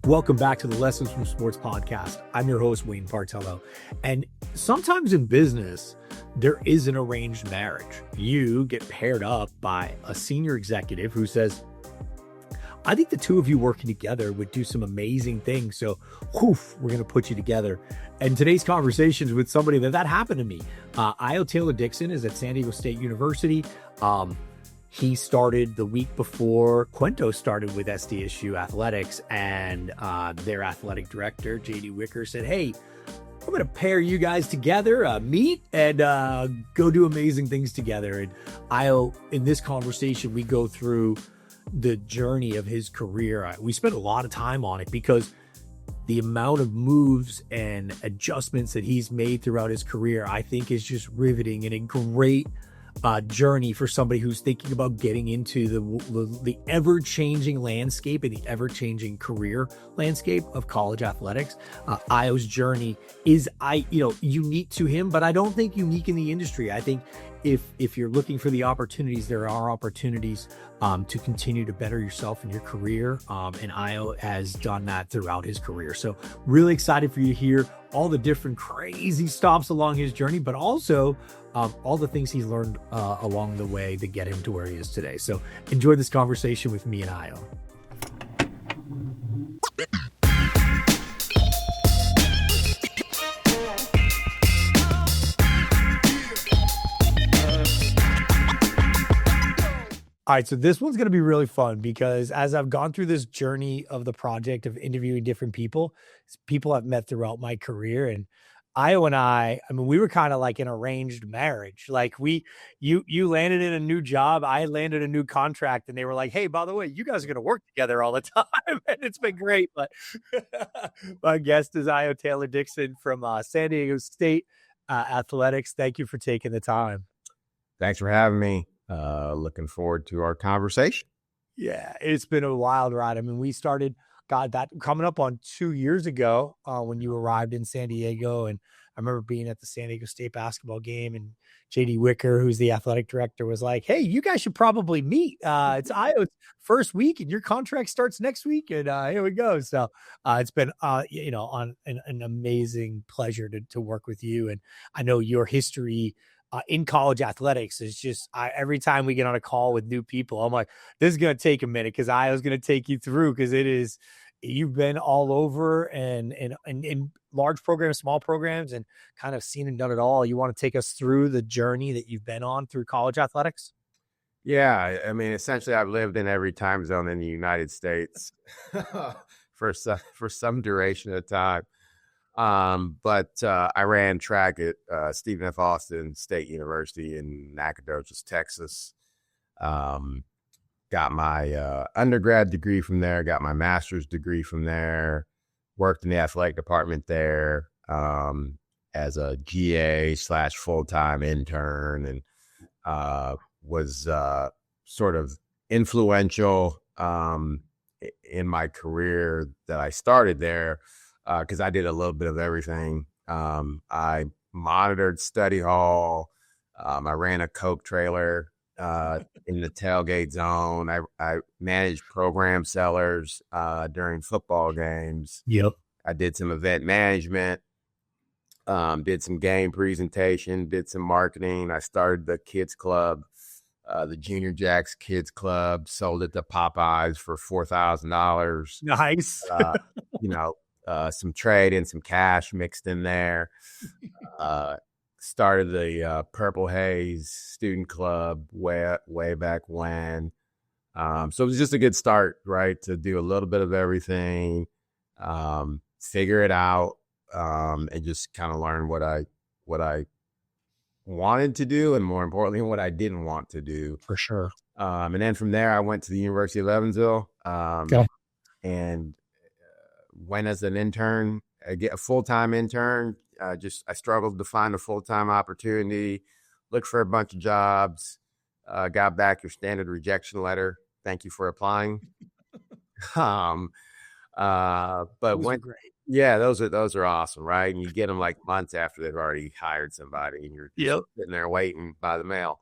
Welcome back to the Lessons from Sports podcast. I'm your host, Wayne Partello. And sometimes in business, there is an arranged marriage. You get paired up by a senior executive who says, I think the two of you working together would do some amazing things. So, we're going to put you together. And today's conversation is with somebody that happened to me. Ayo Taylor-Dixon is at San Diego State University. He started the week before Cuento started with SDSU Athletics, and their athletic director, JD Wicker, said, hey, we're going to pair you guys together, meet, and go do amazing things together. And Ayo, in this conversation, we go through the journey of his career. We spent a lot of time on it because the amount of moves and adjustments that he's made throughout his career, I think, is just riveting and a great journey for somebody who's thinking about getting into the ever-changing landscape and the ever-changing career landscape of college athletics. Ayo's journey is unique to him, but I don't think unique in the industry. I think if you're looking for the opportunities, there are opportunities to continue to better yourself in your career. And Ayo has done that throughout his career. So really excited for you to hear all the different crazy stops along his journey, but also all the things he's learned along the way to get him to where he is today. So enjoy this conversation with me and Ayo. All right, so this one's going to be really fun because as I've gone through this journey of the project of interviewing different people I've met throughout my career, and Ayo and I mean, we were kind of like an arranged marriage. Like you landed in a new job, I landed a new contract, and they were like, hey, by the way, you guys are going to work together all the time. And it's been great. But my guest is Ayo Taylor-Dixon from San Diego State Athletics. Thank you for taking the time. Thanks for having me. Looking forward to our conversation. Yeah, it's been a wild ride. I mean, we started, that coming up on 2 years ago when you arrived in San Diego. And I remember being at the San Diego State basketball game, and JD Wicker, who's the athletic director, was like, hey, you guys should probably meet. It's Ayo's first week and your contract starts next week. And here we go. So it's been, on an amazing pleasure to work with you. And I know your history in college athletics is just, every time we get on a call with new people, I'm like, this is going to take a minute because Ayo's going to take you through, because you've been all over and in large programs, small programs, and kind of seen and done it all. You want to take us through the journey that you've been on through college athletics? Yeah. I mean, essentially I've lived in every time zone in the United States for some duration of time. But I ran track at Stephen F. Austin State University in Nacogdoches, Texas. Got my undergrad degree from there, got my master's degree from there, worked in the athletic department there as a GA / full-time intern, and was sort of influential in my career that I started there. Because I did a little bit of everything. I monitored study hall. I ran a Coke trailer in the tailgate zone. I managed program sellers during football games. Yep. I did some event management, did some game presentation, did some marketing. I started the kids club, the Junior Jacks Kids Club, sold it to Popeyes for $4,000. Nice. Some trade and some cash mixed in there. Started the Purple Haze Student Club way back when. So it was just a good start, right? To do a little bit of everything, figure it out, and just kind of learn what I wanted to do, and more importantly, what I didn't want to do. For sure. And then from there, I went to the University of Evansville, and went as an intern, a full-time intern. I struggled to find a full-time opportunity, looked for a bunch of jobs, got back your standard rejection letter. Thank you for applying. But those great. Yeah, those are awesome, right? And you get them like months after they've already hired somebody, and you're sitting there waiting by the mail.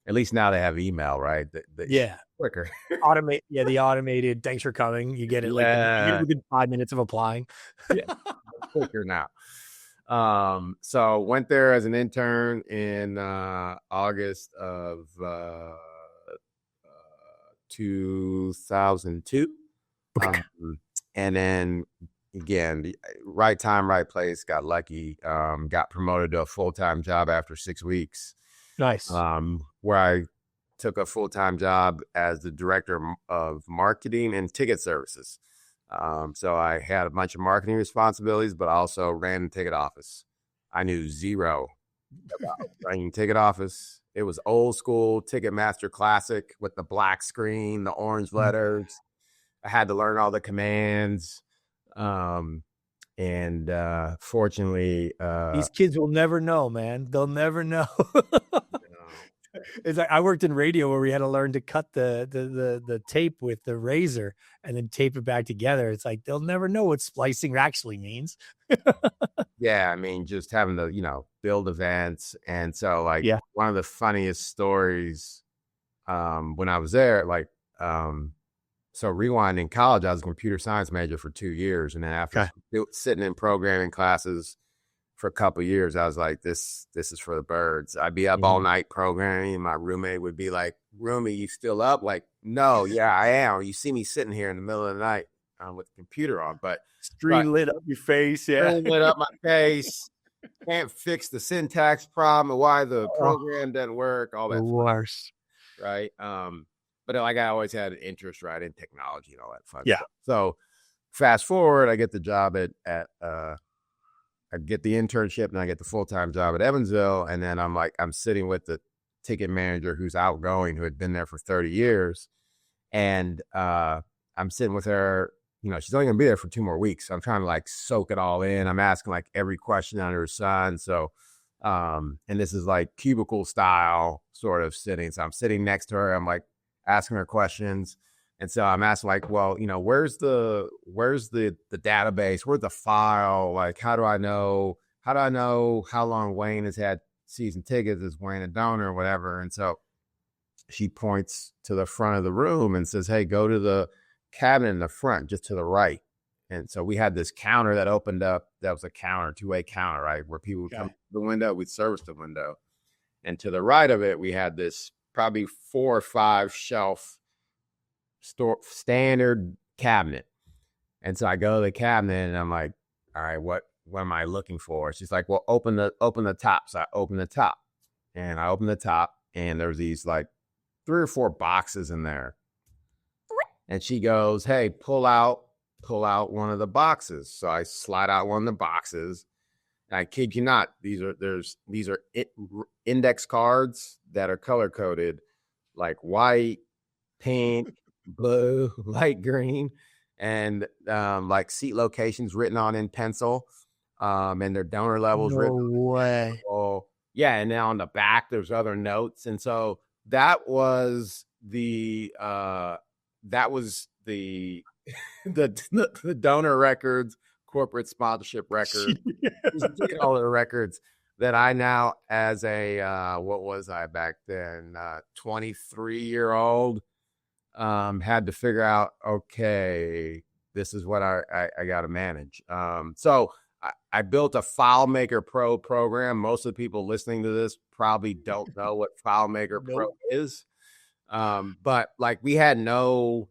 At least now they have email, right? Yeah. Quicker. The automated, thanks for coming. You get it you get it Yeah. within 5 minutes of applying. Yeah. Quicker now. So went there as an intern in August of 2002. Okay. And then again, right time, right place, got lucky, got promoted to a full-time job after 6 weeks, Nice. where I took a full-time job as the director of marketing and ticket services. So I had a bunch of marketing responsibilities, but I also ran the ticket office. I knew zero about running ticket office. It was old school Ticketmaster Classic with the black screen, the orange letters. I had to learn all the commands. Fortunately, These kids will never know, man. They'll never know. It's like I worked in radio where we had to learn to cut the tape with the razor and then tape it back together. It's like they'll never know what splicing actually means. yeah, I mean, just having to, build events. And so like Yeah. one of the funniest stories when I was there, so rewind in college, I was a computer science major for 2 years. And then after sitting in programming classes for a couple of years, I was like, this is for the birds. I'd be up all night programming. And my roommate would be like, Roomie, you still up? Like, no, yeah, I am. You see me sitting here in the middle of the night with the computer on, but Screen lit up your face. Yeah. screen lit up my face. Can't fix the syntax problem, why the program doesn't work, all that. The worst. Right. But like I always had an interest, right, in technology and all that fun stuff. Yeah. So fast forward, I get the job I get the internship and I get the full-time job at Evansville. And then I'm sitting with the ticket manager who's outgoing, who had been there for 30 years. And I'm sitting with her, she's only gonna be there for 2 more weeks. So I'm trying to soak it all in. I'm asking every question under the sun. So and this is cubicle style sort of sitting. So I'm sitting next to her. I'm asking her questions. And so I'm asking where's the database? Where's the file? How do I know how long Wayne has had season tickets? Is Wayne a donor or whatever? And so she points to the front of the room and says, hey, go to the cabinet in the front, just to the right. And so we had this counter that opened up. That was a counter, two-way counter, right? Where people would come to the window, we'd service the window. And to the right of it, we had this probably 4 or 5 shelf standard cabinet. And so I go to the cabinet and I'm like, all right, what am I looking for? She's like, well, open the top. So I open the top and and there's these 3 or 4 boxes in there. And she goes, hey, pull out one of the boxes. So I slide out one of the boxes. And I kid you not, these are index cards that are color coded, white, pink, blue, light green, and seat locations written on in pencil, and their donor levels written. No way. Oh, yeah. And then on the back, there's other notes. And so that was the the donor records, corporate sponsorship records, all the records that I now, as a what was I back then, 23-year-old, had to figure out, okay, this is what I got to manage. So I built a FileMaker Pro program. Most of the people listening to this probably don't know what FileMaker Pro is. But we had no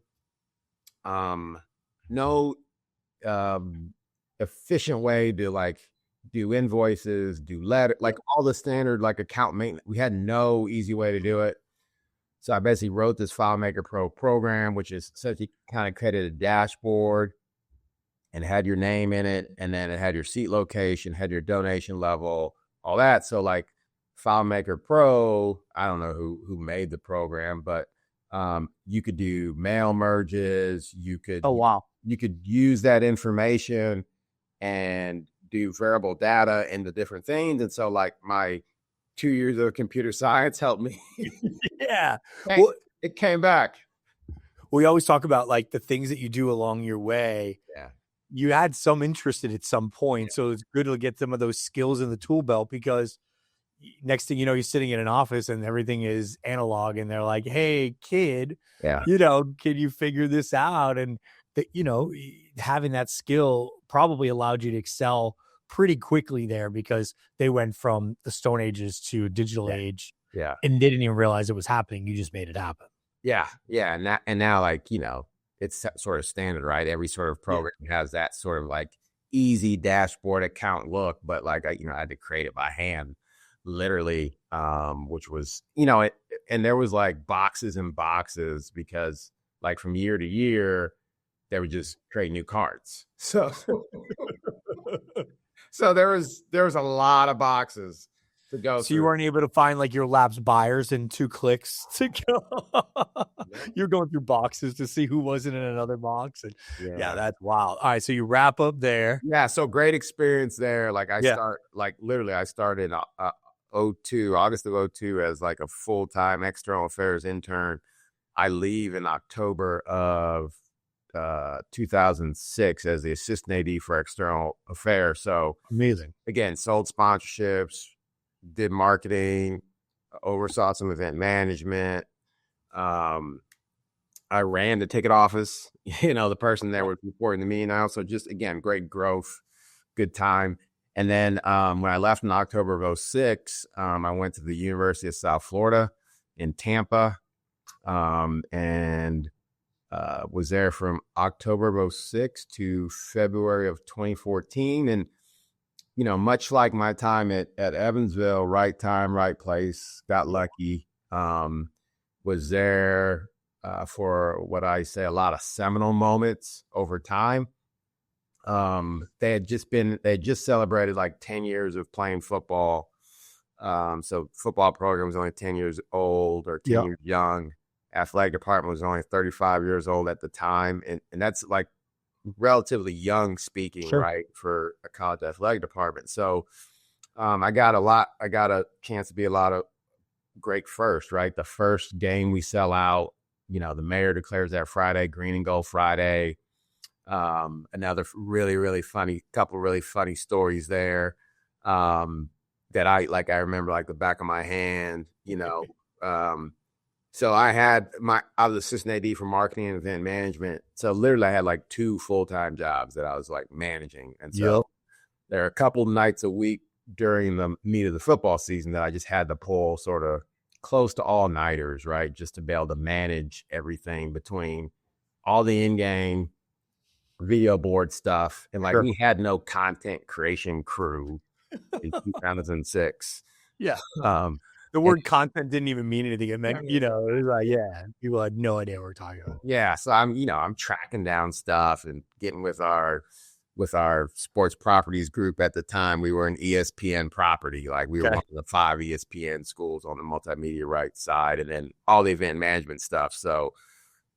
efficient way to do invoices, do letter, all the standard account maintenance. We had no easy way to do it. So I basically wrote this FileMaker Pro program, which is essentially kind of created a dashboard and had your name in it. And then it had your seat location, had your donation level, all that. So FileMaker Pro, I don't know who made the program, but you could do mail merges. You could, you could use that information and do variable data into different things. And so my 2 years of computer science helped me. Yeah. Well, it came back. We always talk about the things that you do along your way. Yeah. You had some interest in it at some point. Yeah. So it's good to get some of those skills in the tool belt because next thing you know, you're sitting in an office and everything is analog, and they're like, "Hey, kid, Yeah. can you figure this out?" And that, having that skill probably allowed you to excel pretty quickly there, because they went from the Stone Ages to digital Yeah. age, Yeah. and they didn't even realize it was happening. You just made it happen. Yeah. Yeah. And now like, it's sort of standard, right? Every sort of program has that sort of like easy dashboard account look, but like, I had to create it by hand, literally, which was, and there was like boxes and boxes, because like from year to year, they would just create new cards. So, so there was a lot of boxes to go So through. you weren't able to find like your lapsed buyers in 2 clicks to go. You're going through boxes to see who wasn't in another box. And yeah, that's wild. All right. So you wrap up there. Yeah. So great experience there. Like I started August of 02 as like a full-time external affairs intern. I leave in October of 2006 as the assistant AD for external affairs. So amazing. Again, sold sponsorships, did marketing, oversaw some event management. I ran the ticket office, the person there was reporting to me now. So just, again, great growth, good time. And then when I left in October of 06, I went to the University of South Florida in Tampa, and was there from October of 06 to February of 2014. And, much like my time at Evansville, right time, right place, got lucky, was there for what I say, a lot of seminal moments over time. They had just celebrated like 10 years of playing football. So football program was only 10 years old or 10 years young. Athletic department was only 35 years old at the time. And that's like relatively young speaking, right, for a college athletic department. So I got a chance to be a lot of great first, right? The first game we sell out, the mayor declares that Friday, Green and Gold Friday. Another really, really couple really funny stories there that I remember like the back of my hand, So I was assistant AD for marketing and event management. So literally I had like 2 full-time jobs that I was like managing. And so there are a couple nights a week during the meat of the football season that I just had to pull sort of close to all-nighters, right? Just to be able to manage everything between all the in-game video board stuff. And like we had no content creation crew in 2006. Yeah. The word content didn't even mean anything. It meant, it was like, people had no idea what we're talking about. Yeah. So I'm tracking down stuff and getting with our sports properties group at the time. We were an ESPN property. Like we were one of the 5 ESPN schools on the multimedia rights side, and then all the event management stuff. So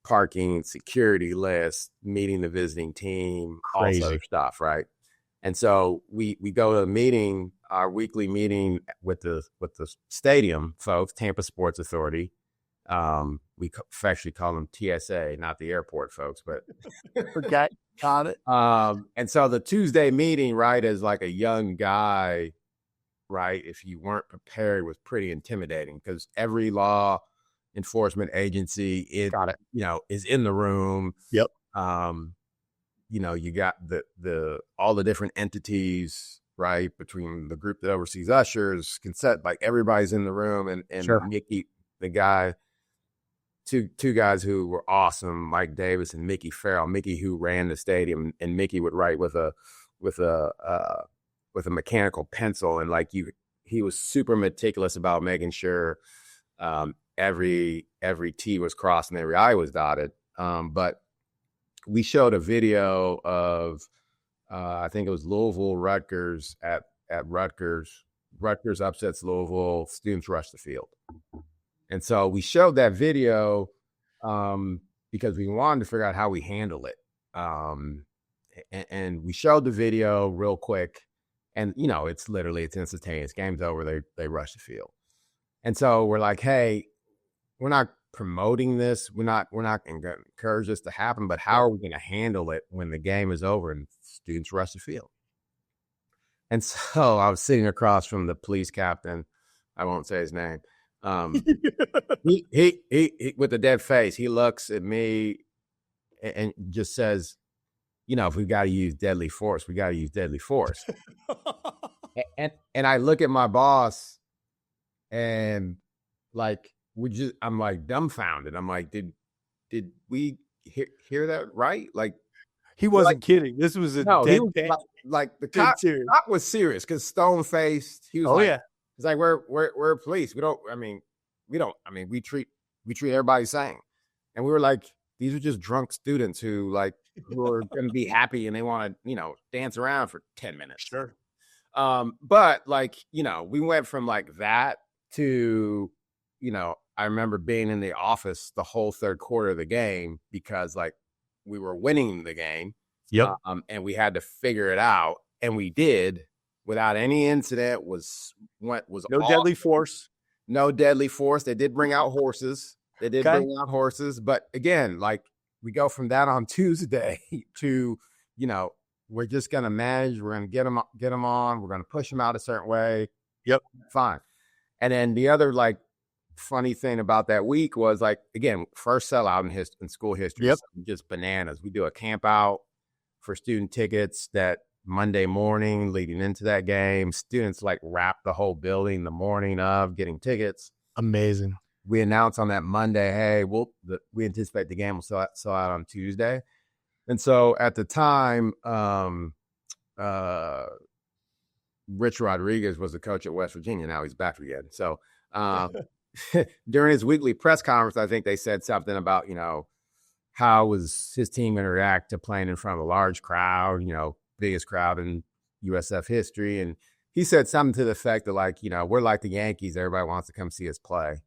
parking, security lists, meeting the visiting team, all this other stuff. Right. And so we go to a meeting, our weekly meeting with the stadium folks, Tampa Sports Authority. We affectionately call them TSA, not the airport folks, but forget, got it. And so the Tuesday meeting, right, as like a young guy, right, if you weren't prepared, was pretty intimidating, because every law enforcement agency is in the room. Yep. You got all the different entities, right, between the group that oversees ushers, consent, like everybody's in the room, and Mickey, the guy, two guys who were awesome, Mike Davis and Mickey Farrell. Mickey, who ran the stadium, and Mickey would write with a mechanical pencil, and like he was super meticulous about making sure every T was crossed and every I was dotted. But we showed a video of I think it was Louisville Rutgers at Rutgers. Rutgers upsets Louisville. Students rush the field. And so we showed that video because we wanted to figure out how we handle it. And we showed the video real quick. And, it's instantaneous. Game's over. They rush the field. And so we're like, hey, we're not promoting this. We're not going to encourage this to happen, but how are we going to handle it when the game is over and students rush the field? And so I was sitting across from the police captain I won't say his name. He with a dead face, he looks at me and just says, if we got to use deadly force, we got to use deadly force. And I look at my boss and like, I'm like dumbfounded. I'm like, did we hear that right? Like, He wasn't kidding. This was a no, dead he was pan. like the cop was serious because stone faced. He was he's like, we're police. We treat everybody the same. And we were like, these are just drunk students who are going to be happy and they want to, dance around for 10 minutes. Sure. But we went from like that to, I remember being in the office the whole third quarter of the game because we were winning the game. Yep. And we had to figure it out. And we did without any incident. No deadly force. No deadly force. They did bring out horses. Bring out horses. But again, we go from that on Tuesday to, we're just going to manage. We're going to get them on. We're going to push them out a certain way. Yep. Fine. And then the other funny thing about that week was again, first sellout in school history. Yep. So just bananas. We do a camp out for student tickets that Monday morning leading into that game. Students wrap the whole building the morning of getting tickets. Amazing. We announced on that Monday, hey, we anticipate the game will sell out on Tuesday. And so at the time, Rich Rodriguez was the coach at West Virginia. Now he's back again. So during his weekly press conference, I think they said something about, how was his team going to react to playing in front of a large crowd, biggest crowd in USF history. And he said something to the effect of we're like the Yankees. Everybody wants to come see us play.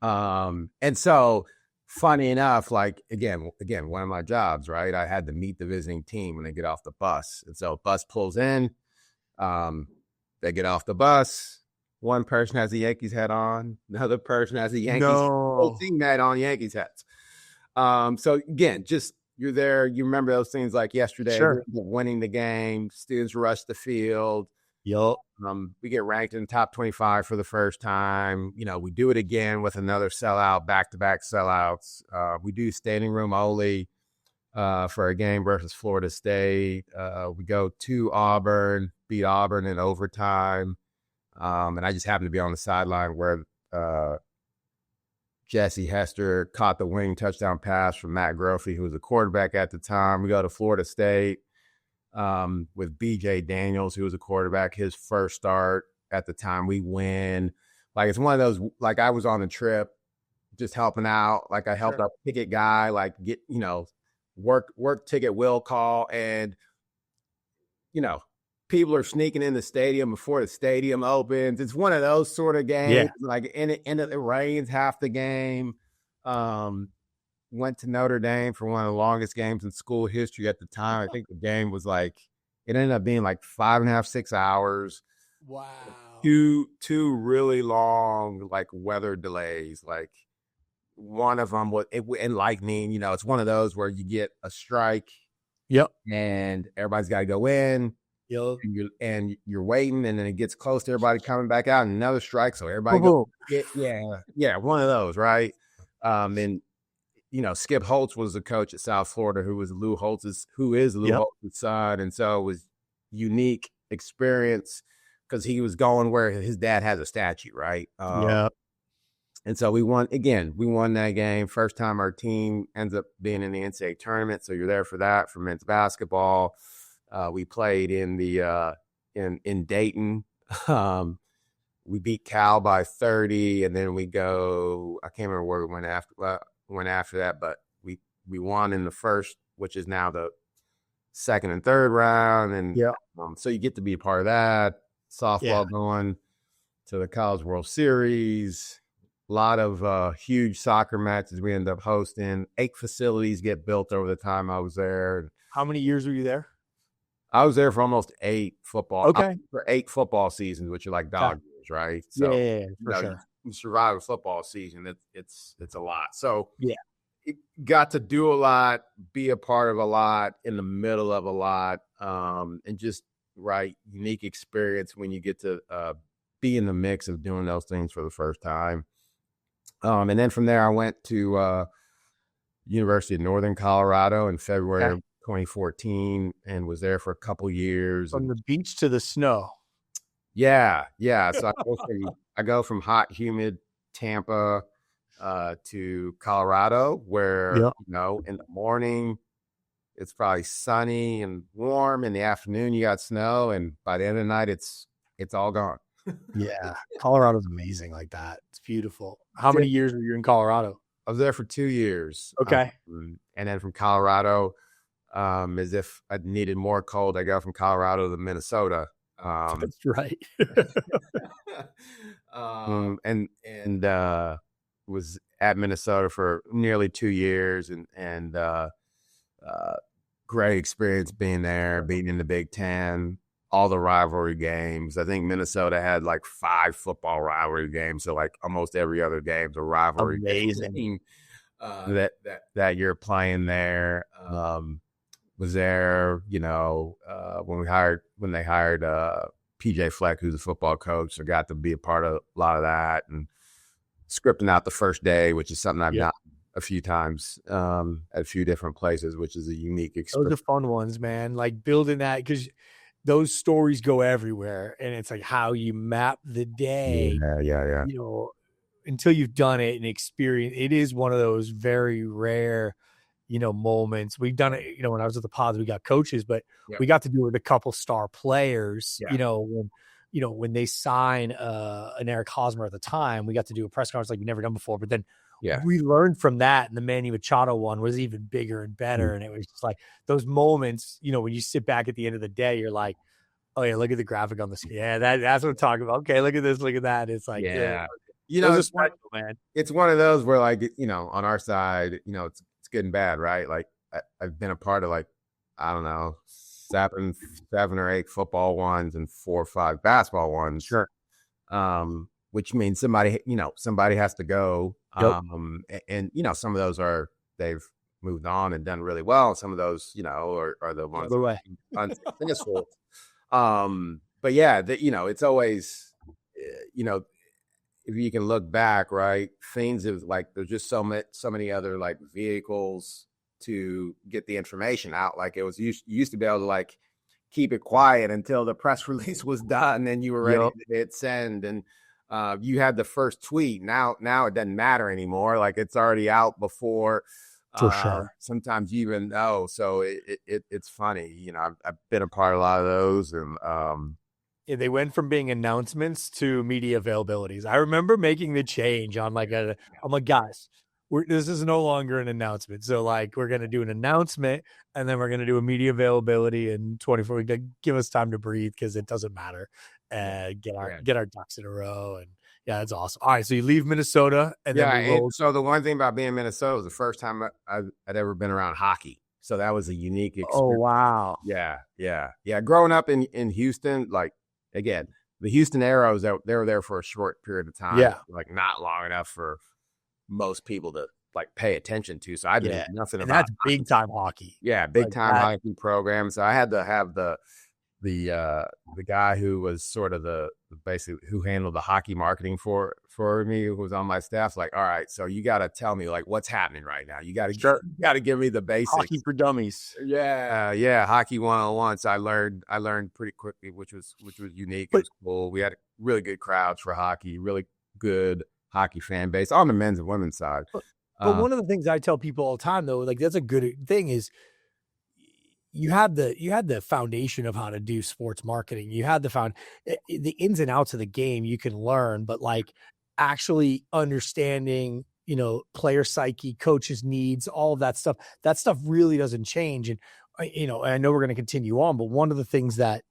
And so funny enough, again, one of my jobs, right? I had to meet the visiting team when they get off the bus. And so bus pulls in, they get off the bus. One person has the Yankees hat on. Another person has the Yankees whole team hat on, Yankees hats. So again, just you're there. You remember those things like yesterday, sure. Winning the game, students rush the field. Yep. We get ranked in the top 25 for the first time. We do it again with another sellout, back-to-back sellouts. We do standing room only for a game versus Florida State. We go to Auburn, beat Auburn in overtime. And I just happened to be on the sideline where Jesse Hester caught the winning touchdown pass from Matt Grophy, who was a quarterback at the time. We go to Florida State with B.J. Daniels, who was a quarterback, his first start at the time. We win. It's one of those, I was on the trip just helping out. I helped a ticket guy, get, work ticket will call. And, people are sneaking in the stadium before the stadium opens. It's one of those sort of games. Yeah. And it rains half the game. Went to Notre Dame for one of the longest games in school history at the time. I think the game was it ended up being 5.5, 6 hours. Wow. Two really long weather delays. One of them was and lightning. It's one of those where you get a strike. Yep. And everybody's got to go in. Yep. And you're waiting, and then it gets close to everybody coming back out, and another strike. So everybody one of those, right? And Skip Holtz was the coach at South Florida, who is Lou Holtz's son, and so it was unique experience because he was going where his dad has a statue, right? And so we won that game. First time our team ends up being in the NCAA tournament. So you're there for that for men's basketball. We played in the in Dayton. We beat Cal by 30, and then we go. I can't remember where we went after that, but we won in the first, which is now the second and third round, and so you get to be a part of that. Softball going to the College World Series. A lot of huge soccer matches we end up hosting. 8 facilities get built over the time I was there. How many years were you there? I was there for almost 8 football. Okay. For 8 football seasons, which are like dog years, right? So, for sure. You survive a football season. It's a lot. So it got to do a lot, be a part of a lot, in the middle of a lot, and just unique experience when you get to be in the mix of doing those things for the first time. And then from there, I went to University of Northern Colorado in February Okay. of 2014 and was there for a couple years. From And the beach to the snow. yeah. So I go from hot, humid Tampa to Colorado, where Yeah. in the morning it's probably sunny and warm. In the afternoon, you got snow, and by the end of the night, it's all gone. Yeah. Colorado's amazing like that. It's beautiful. How many years were you in Colorado? I was there for 2 years. Okay. And then from Colorado, as if I needed more cold, I go from Colorado to Minnesota. That's right. And was at Minnesota for nearly 2 years, and great experience being there, being in the Big Ten, all the rivalry games. I think Minnesota had like 5 football rivalry games, so like almost every other game's a rivalry Amazing. game that you're playing there. Was there, when they hired PJ Fleck, who's a football coach, so got to be a part of a lot of that, and scripting out the first day, which is something I've done a few times at a few different places, which is a unique experience. Those are fun ones, man. Like building that, because those stories go everywhere, and it's like how you map the day. Yeah. Until you've done it and experience. It is one of those very rare, moments. We've done it, when I was at the Pods, we got coaches, but we got to do it with a couple star players. When they sign an Eric Hosmer at the time, we got to do a press conference like we've never done before. But then we learned from that, and the Manny Machado one was even bigger and better. And it was just like those moments, when you sit back at the end of the day, you're like, oh yeah, look at the graphic on the screen. Yeah, that's what I'm talking about. Okay, look at this, look at that. It's like, it's special, man. It's one of those where, like, on our side, it's good and bad, right? Like I've been a part of, like, I don't know, seven or 8 football ones and 4 or 5 basketball ones. Sure. Which means somebody has to go. Yep. And some of those they've moved on and done really well. And some of those, are the ones unsuccessful. But yeah, it's always, if you can look back, right, things of like, there's just so many other like vehicles to get the information out. Like it was, you used to be able to like keep it quiet until the press release was done and you were ready to hit send. And you had the first tweet. Now it doesn't matter anymore. Like it's already out before. For sure. Sometimes you even know. So it's funny. I've been a part of a lot of those, and they went from being announcements to media availabilities. I remember making the change on I'm like, guys, this is no longer an announcement. So like, we're going to do an announcement and then we're going to do a media availability in 24 weeks. Give us time to breathe, because it doesn't matter. And get our ducks in a row. And yeah, that's awesome. All right. So you leave Minnesota and then so the one thing about being in Minnesota was the first time I'd ever been around hockey. So that was a unique experience. Oh, wow. Yeah. Growing up in Houston, like, again, the Houston Aeros, they were there for a short period of time. Yeah. Like not long enough for most people to like pay attention to. So I knew nothing about that's big time hockey. Yeah, big time hockey program. So I had to have the guy who was sort of the basically who handled the hockey marketing for me, who was on my staff. Like, all right, so you got to tell me like what's happening right now. You got to give me the basics. Hockey for dummies. Yeah, hockey 101. So I learned pretty quickly, which was unique. It was cool. We had really good crowds for hockey, really good hockey fan base on the men's and women's side. But one of the things I tell people all the time, though, like that's a good thing, is you had the foundation of how to do sports marketing. You had the ins and outs of the game you can learn, but like actually understanding, player psyche, coaches' needs, all of that stuff really doesn't change. And, I know we're going to continue on, but one of the things that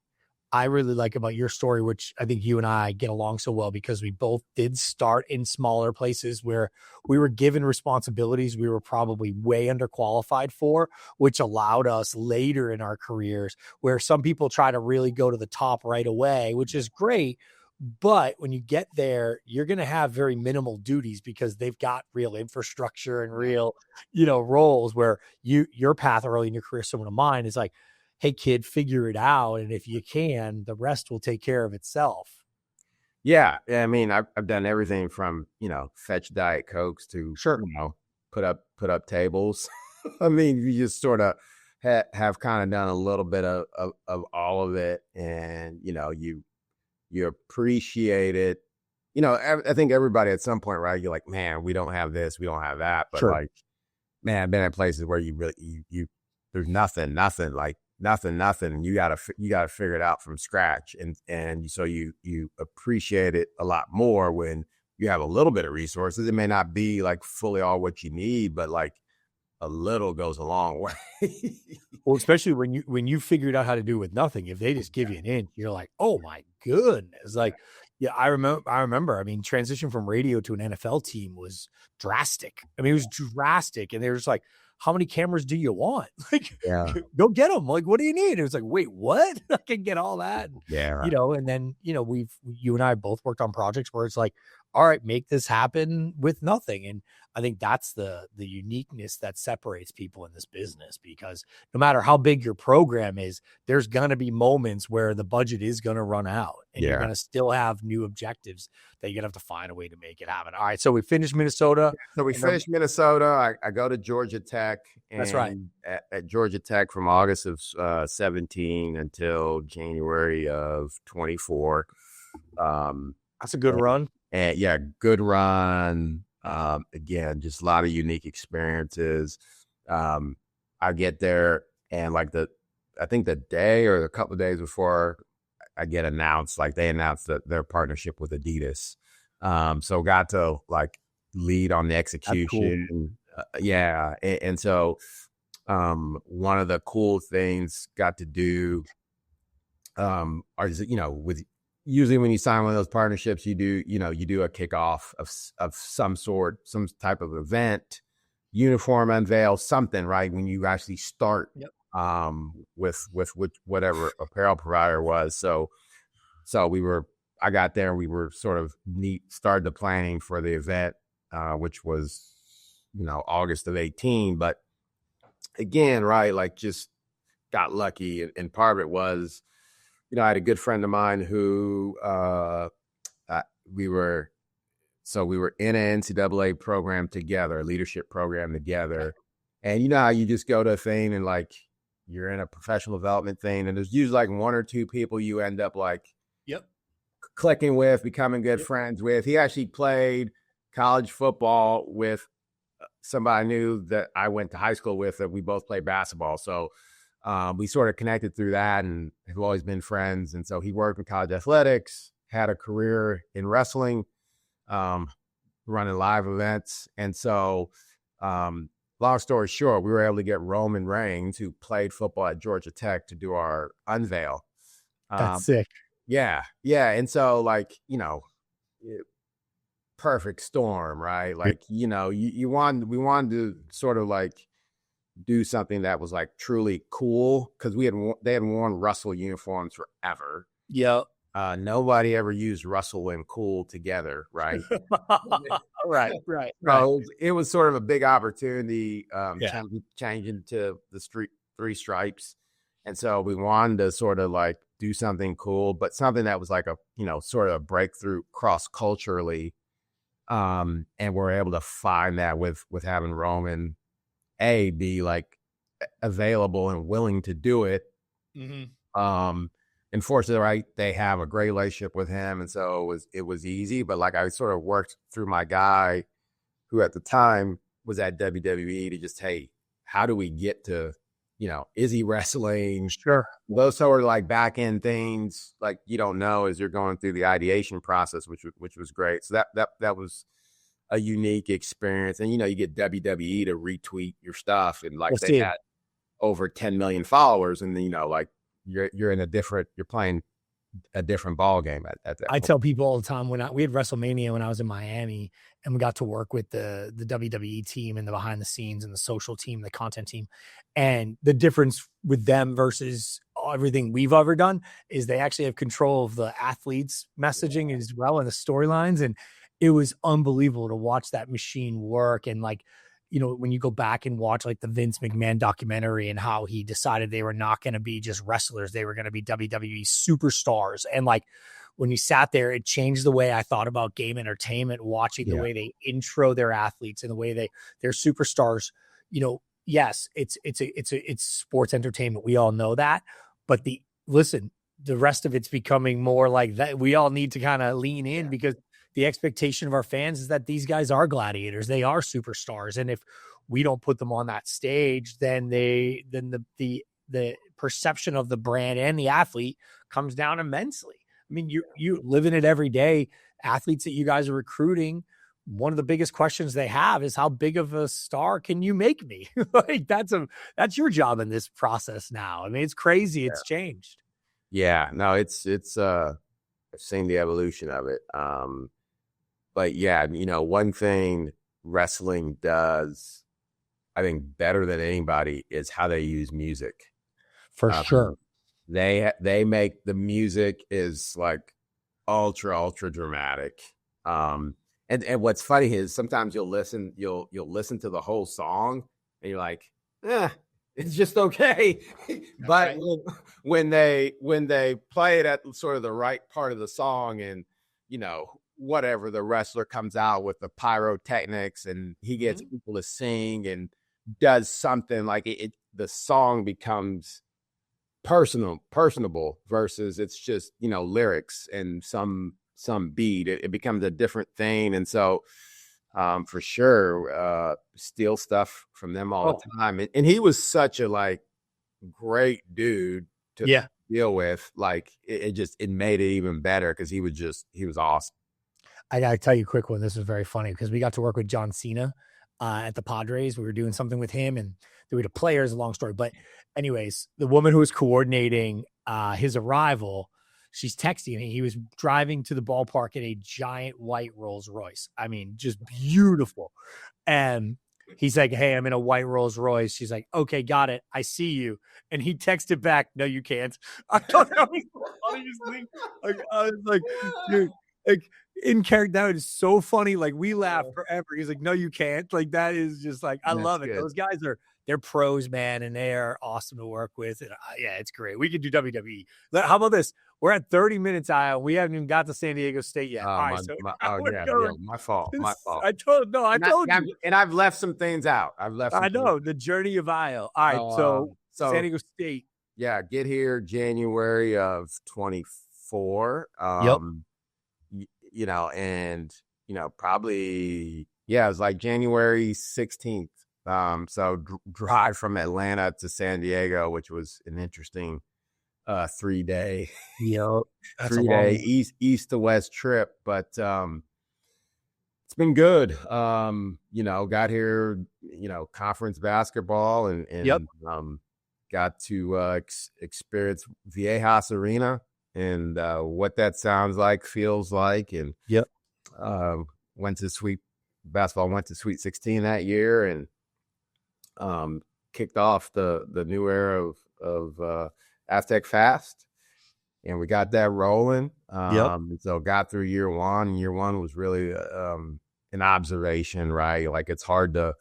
I really like about your story, which I think you and I get along so well, because we both did start in smaller places where we were given responsibilities we were probably way underqualified for, which allowed us later in our careers, where some people try to really go to the top right away, which is great. But when you get there, you're going to have very minimal duties because they've got real infrastructure and real, roles, where your path early in your career, someone of mine, is like, hey kid, figure it out. And if you can, the rest will take care of itself. Yeah. I mean, I've done everything from, fetch Diet Cokes to, Sure. put up tables. I mean, you just sort of have kind of done a little bit of all of it, and you appreciate it. I think everybody at some point, right? You're like, man, we don't have this, we don't have that, but Sure. like, man, I've been at places where you really you there's nothing, like nothing, and you gotta figure it out from scratch, and so you appreciate it a lot more when you have a little bit of resources. It may not be like fully all what you need, but like a little goes a long way. Well, especially when you figured out how to do it with nothing, if they just give you an inch, you're like, oh my goodness. Like, yeah, I remember, I mean, transition from radio to an NFL team was drastic. I mean, it was drastic. And they were just like, how many cameras do you want? Like, Yeah, go get them. Like, what do you need? It was like, wait, what? I can get all that. yeah, right. And then, you and I both worked on projects where it's like, all right, make this happen with nothing. And I think that's the uniqueness that separates people in this business, because no matter how big your program is, there's going to be moments where the budget is going to run out, and you're Yeah. going to still have new objectives that you're going to have to find a way to make it happen. All right. So we finished Minnesota. So we And then- finished Minnesota. I go to Georgia Tech. That's right. And at Georgia Tech from August of 17 until January of 24. That's a good run. And yeah, good run. Again, just a lot of unique experiences. I get there, and like I think the day or a couple of days before I get announced, like they announced their partnership with Adidas. So got to like lead on the execution. Yeah. And so one of the cool things got to do with usually when you sign one of those partnerships, you do a kickoff of some sort, some type of event, uniform unveil, something, right? When you actually start with whatever apparel provider was. So I got there, we were sort of started the planning for the event, which was, August of 18. But again, right, like just got lucky. And part of it was, I had a good friend of mine who we were in an NCAA program together, a leadership program together. And you know how you just go to a thing and like you're in a professional development thing, and there's usually like one or two people you end up like clicking with, becoming good friends with. He actually played college football with somebody I knew that I went to high school with, that we both played basketball. So we sort of connected through that and have always been friends. And so he worked in college athletics, had a career in wrestling, running live events. And so long story short, we were able to get Roman Reigns, who played football at Georgia Tech, to do our unveil. That's sick. Yeah. Yeah. And so like, perfect storm, right? Like, we wanted to sort of like do something that was like truly cool, because they had worn Russell uniforms forever. Yeah. Nobody ever used Russell and cool together, right? Right. So it was sort of a big opportunity, changing to the three stripes. And so we wanted to sort of like do something cool, but something that was like a, sort of a breakthrough cross culturally. And we're able to find that with having Roman be like available and willing to do it. Mm-hmm. And fortunately, right, they have a great relationship with him, and so it was easy. But like I sort of worked through my guy, who at the time was at WWE, to just, hey, how do we get to, is he wrestling? Sure. Those sort of like back end things, like you don't know as you're going through the ideation process, which was great. So that was a unique experience. And you get WWE to retweet your stuff, and like they had over 10 million followers, and then like you're playing a different ball game at that point. Tell people all the time, we had WrestleMania when I was in Miami, and we got to work with the WWE team and the behind the scenes and the social team, the content team. And the difference with them versus everything we've ever done is they actually have control of the athletes' messaging as well, and the storylines. And it was unbelievable to watch that machine work. And like, when you go back and watch like the Vince McMahon documentary, and how he decided they were not going to be just wrestlers, they were going to be WWE superstars. And like, when you sat there, it changed the way I thought about game entertainment, watching the Yeah. way they intro their athletes and the way they're superstars. Yes, it's sports entertainment. We all know that, but the rest of it's becoming more like that. We all need to kind of lean in because the expectation of our fans is that these guys are gladiators. They are superstars. And if we don't put them on that stage, then the perception of the brand and the athlete comes down immensely. I mean, you live in it every day. Athletes that you guys are recruiting, one of the biggest questions they have is how big of a star can you make me? Like that's your job in this process now. I mean, it's crazy. It's changed. Yeah, no, it's I've seen the evolution of it. But yeah, one thing wrestling does, I think, better than anybody is how they use music. For sure. They make the music is like ultra dramatic. And what's funny is sometimes you'll listen to the whole song and you're like, it's just okay. But when they play it at sort of the right part of the song, and whatever, the wrestler comes out with the pyrotechnics and he gets people to sing and does something like the song becomes personable versus it's just lyrics and some beat. It becomes a different thing. And so for sure steal stuff from them all the time. And he was such a great dude to deal with. Like it made it even better because he was awesome. I gotta tell you a quick one. This was very funny because we got to work with John Cena at the Padres. We were doing something with him and we were the players, a long story. But anyways, the woman who was coordinating his arrival, she's texting me. He was driving to the ballpark in a giant white Rolls Royce. I mean, just beautiful. And he's like, "Hey, I'm in a white Rolls Royce." She's like, "Okay, got it. I see you." And he texted back, "No, you can't." I thought that was the funniest thing. I was like, dude, in character, that is so funny. Like, we laugh forever. He's like, "No, you can't." Like, that is just like, I love it. Good. Those guys they're pros, man, and they are awesome to work with. And it's great. We could do WWE. How about this? We're at 30 minutes, Io. We haven't even got to San Diego State yet. All right, my fault. I told you. And I've left some things out. I know the journey of Io. All right, so San Diego State. Yeah, get here January of 24. Probably it was like January 16th. So drive from Atlanta to San Diego, which was an interesting 3-day east to west trip, but it's been good. Got here, conference basketball and got to experience Viejas Arena and what that sounds like, feels like, and went to Sweet 16 that year and kicked off the new era of Aztec Fast, and we got that rolling. So got through year one, and year one was really an observation, right? Like, it's hard to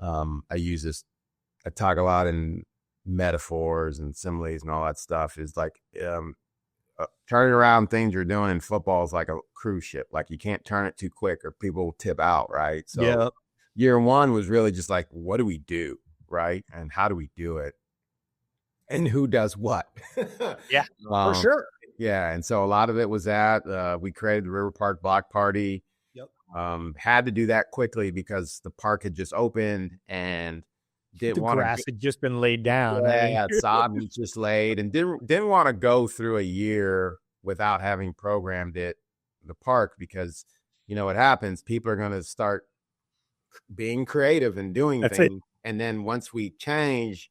I talk a lot in metaphors and similes and all that stuff. Is like turning around things you're doing in football is like a cruise ship. Like, you can't turn it too quick or people will tip out, right? So year one was really just like, what do we do, right? And how do we do it? And who does what? For sure. Yeah, and so a lot of it was that we created the River Park Block Party. Had to do that quickly because the park had just opened and the grass had just been laid down. Sod was just laid, and didn't want to go through a year without having programmed the park, because what happens, people are going to start being creative and doing things. And then once we change,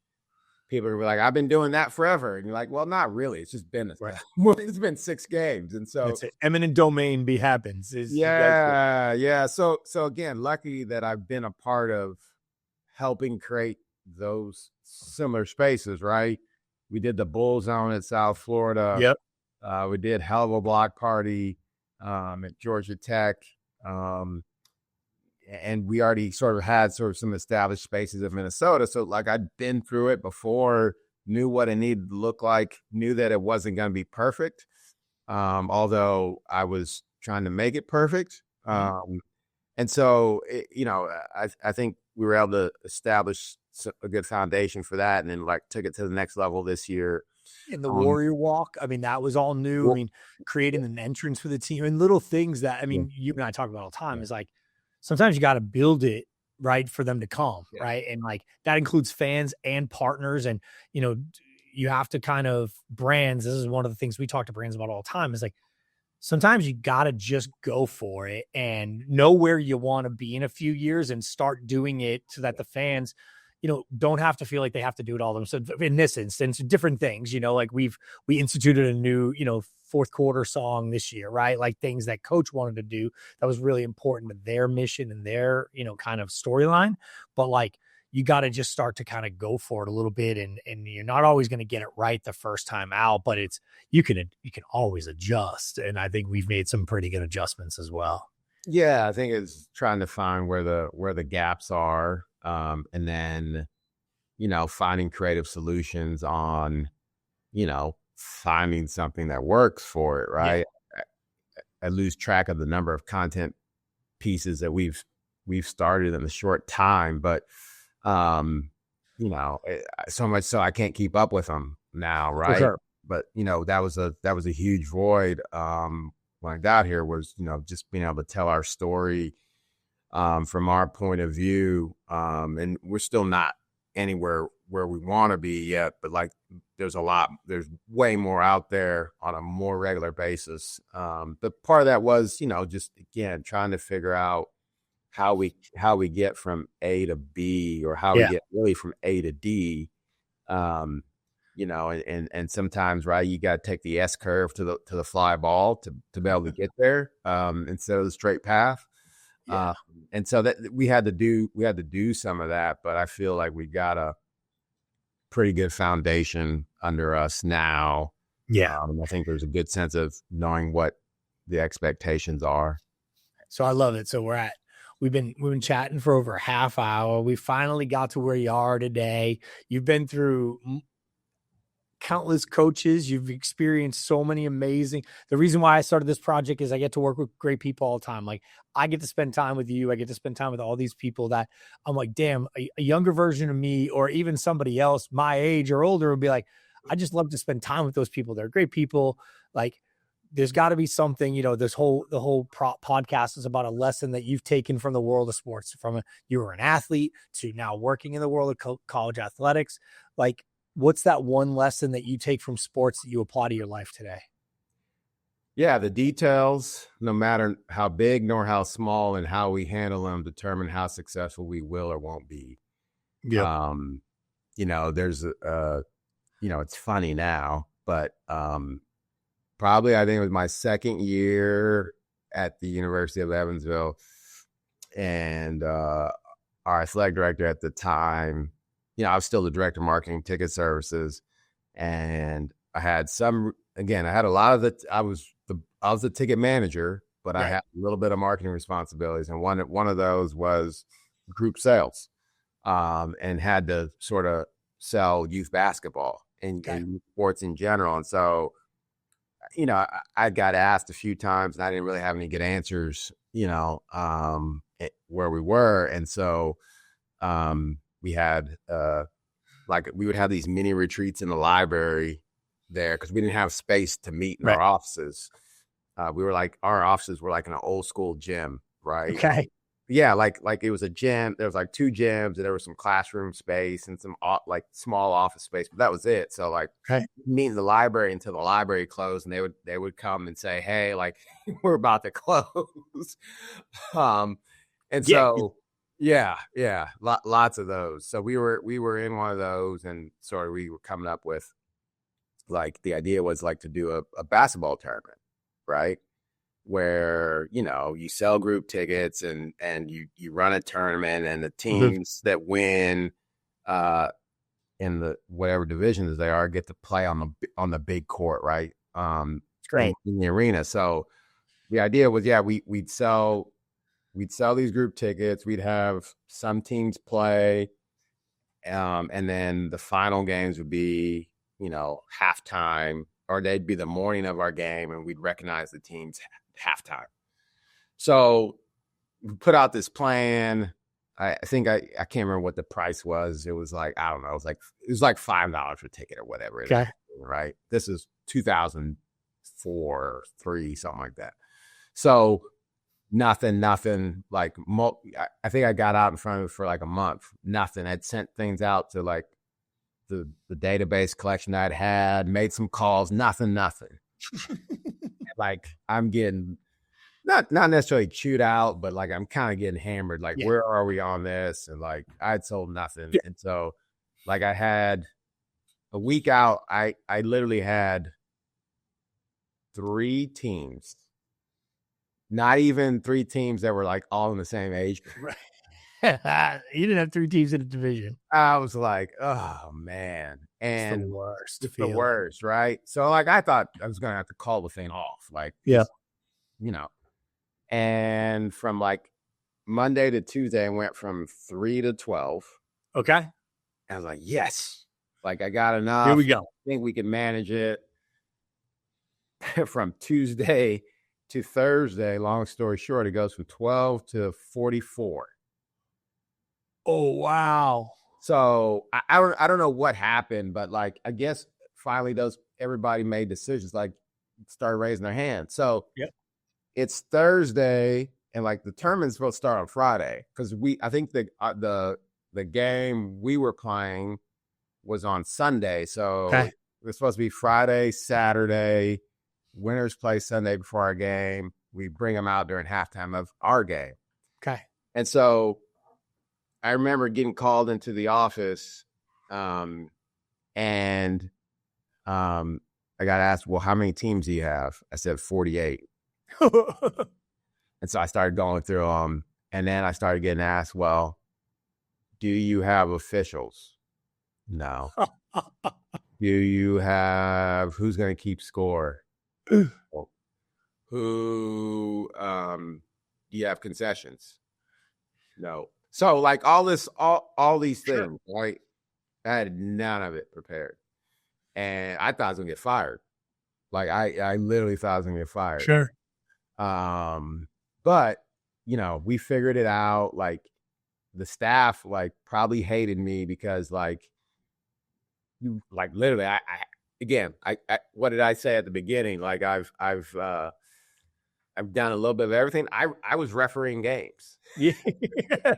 people are gonna be like, I've been doing that forever. And you're like, well, not really. It's just been it's been 6 games. And so eminent domain happens. So again, lucky that I've been a part of helping create those similar spaces, right? We did the Bull Zone at South Florida. We did hell of a block party at Georgia Tech. And we already sort of had some established spaces of Minnesota. So like, I'd been through it before, knew what it needed to look like, knew that it wasn't going to be perfect. although I was trying to make it perfect. And so, I think we were able to establish a good foundation for that, and then like took it to the next level this year. In the Um, Warrior Walk, I mean, that was all new. I well, mean, creating an entrance for the team and little things that, I yeah, mean, you and I talk about all the time yeah, is like, sometimes you got to build it right for them to come, yeah, right? And like that includes fans and partners. And, you know, you have to kind of brands. This is one of the things we talk to brands about all the time is like, sometimes you got to just go for it and know where you want to be in a few years and start doing it so that the fans, you know, don't have to feel like they have to do it all themselves. In this instance, different things, you know, like we instituted a new, you know, fourth quarter song this year, right? Like things that coach wanted to do that was really important to their mission and their, you know, kind of storyline. But like, you got to just start to kind of go for it a little bit, and you're not always going to get it right the first time out, but it's you can always adjust, and I think we've made some pretty good adjustments as well. yeah. I think it's trying to find where the gaps are, and then finding creative solutions on finding something that works for it. Yeah, Right. I lose track of the number of content pieces that we've started in a short time, but so much so I can't keep up with them now, for right? sure. But that was a huge void when I got here was just being able to tell our story from our point of view, and we're still not anywhere where we want to be yet, but like there's way more out there on a more regular basis. But part of that was just again trying to figure out how we get from A to B, or how we Yeah, get really from A to D. Um, and sometimes, right, you got to take the S curve to the fly ball to be able to get there, instead of the straight path. yeah, Uh, and so that we had to do some of that, but I feel like we got a pretty good foundation under us now. yeah. I think there's a good sense of knowing what the expectations are. So I love it. So we've been chatting for over a half hour. We finally got to where you are today. You've been through countless coaches. You've experienced so many amazing. The reason why I started this project is I get to work with great people all the time. Like I get to spend time with you. I get to spend time with all these people that I'm like, damn, a younger version of me, or even somebody else my age or older would be like, I just love to spend time with those people. They're great people. Like there's got to be something, you know, the whole podcast is about a lesson that you've taken from the world of sports, you were an athlete to now working in the world of college athletics. Like, what's that one lesson that you take from sports that you apply to your life today? Yeah, the details, no matter how big nor how small, and how we handle them, determine how successful we will or won't be. Yep. Um, there's it's funny now, but probably I think it was my second year at the University of Evansville, and our athletic director at the time, I was still the director of marketing ticket services, and I had a lot of I was the ticket manager, but I Right. had a little bit of marketing responsibilities, and one of those was group sales, and had to sort of sell youth basketball Okay. and youth sports in general. And so, I got asked a few times, and I didn't really have any good answers, where we were. And so, we had, like, we would have these mini retreats in the library there because we didn't have space to meet in Right. our offices. Our offices were like in an old school gym, right? Okay. Yeah, like it was a gym. There was like two gyms, and there was some classroom space and some like small office space, but that was it. So like Okay. meet in the library until the library closed, and they would come and say, "Hey, like we're about to close." um, and Yeah. so yeah, lots of those. So we were in one of those, and sort of we were coming up with, like, the idea was like to do a basketball tournament, right? Where you sell group tickets, and you run a tournament, and the Mhm. teams that win in the whatever divisions they are get to play on the big court, right? It's in, great. in the arena. So the idea was, yeah, we'd sell these group tickets, we'd have some teams play, and then the final games would be halftime, or they'd be the morning of our game, and we'd recognize the team's halftime. So we put out this plan. I think I can't remember what the price was. It was like, I don't know. It was like $5 a ticket or whatever. Okay. Right. This is 2004, 3, something like that. So nothing. Like, I think I got out in front of it for like a month. Nothing. I'd sent things out to like the database collection I'd had, made some calls. Nothing. Like, I'm getting not necessarily chewed out, but like I'm kind of getting hammered. Like, where are we on this? And like I'd sold nothing. Yeah. And so like I had a week out, I literally had 3 teams. Not even 3 teams that were like all in the same age. Right. You didn't have 3 teams in the division. I was like, oh man. And it's the worst. It's the worst, right? So like I thought I was gonna have to call the thing off. Like, yeah. You know. And from like Monday to Tuesday, I went from 3 to 12. Okay. I was like, yes. Like I got enough. Here we go. I think we can manage it. From Tuesday to Thursday, long story short, it goes from 12 to 44. Oh, wow. So I don't know what happened, but like I guess finally everybody made decisions, like started raising their hands. So it's Thursday, and like the tournament's supposed to start on Friday because I think the game we were playing was on Sunday, so it was supposed to be Friday, Saturday. Winners play Sunday before our game. We bring them out during halftime of our game. Okay, and so I remember getting called into the office, and I got asked, "Well, how many teams do you have?" I said 48. And so I started going through them, and then I started getting asked, well, do you have officials? No. Do you have who's going to keep score? Who do you have concessions? No. So like all these things, right? I had none of it prepared, and I thought I was gonna get fired. Like I literally thought I was gonna get fired. Sure. But you know, we figured it out. Like the staff like probably hated me because like you like literally I what did I say at the beginning? Like I've done a little bit of everything. I was refereeing games. Yeah.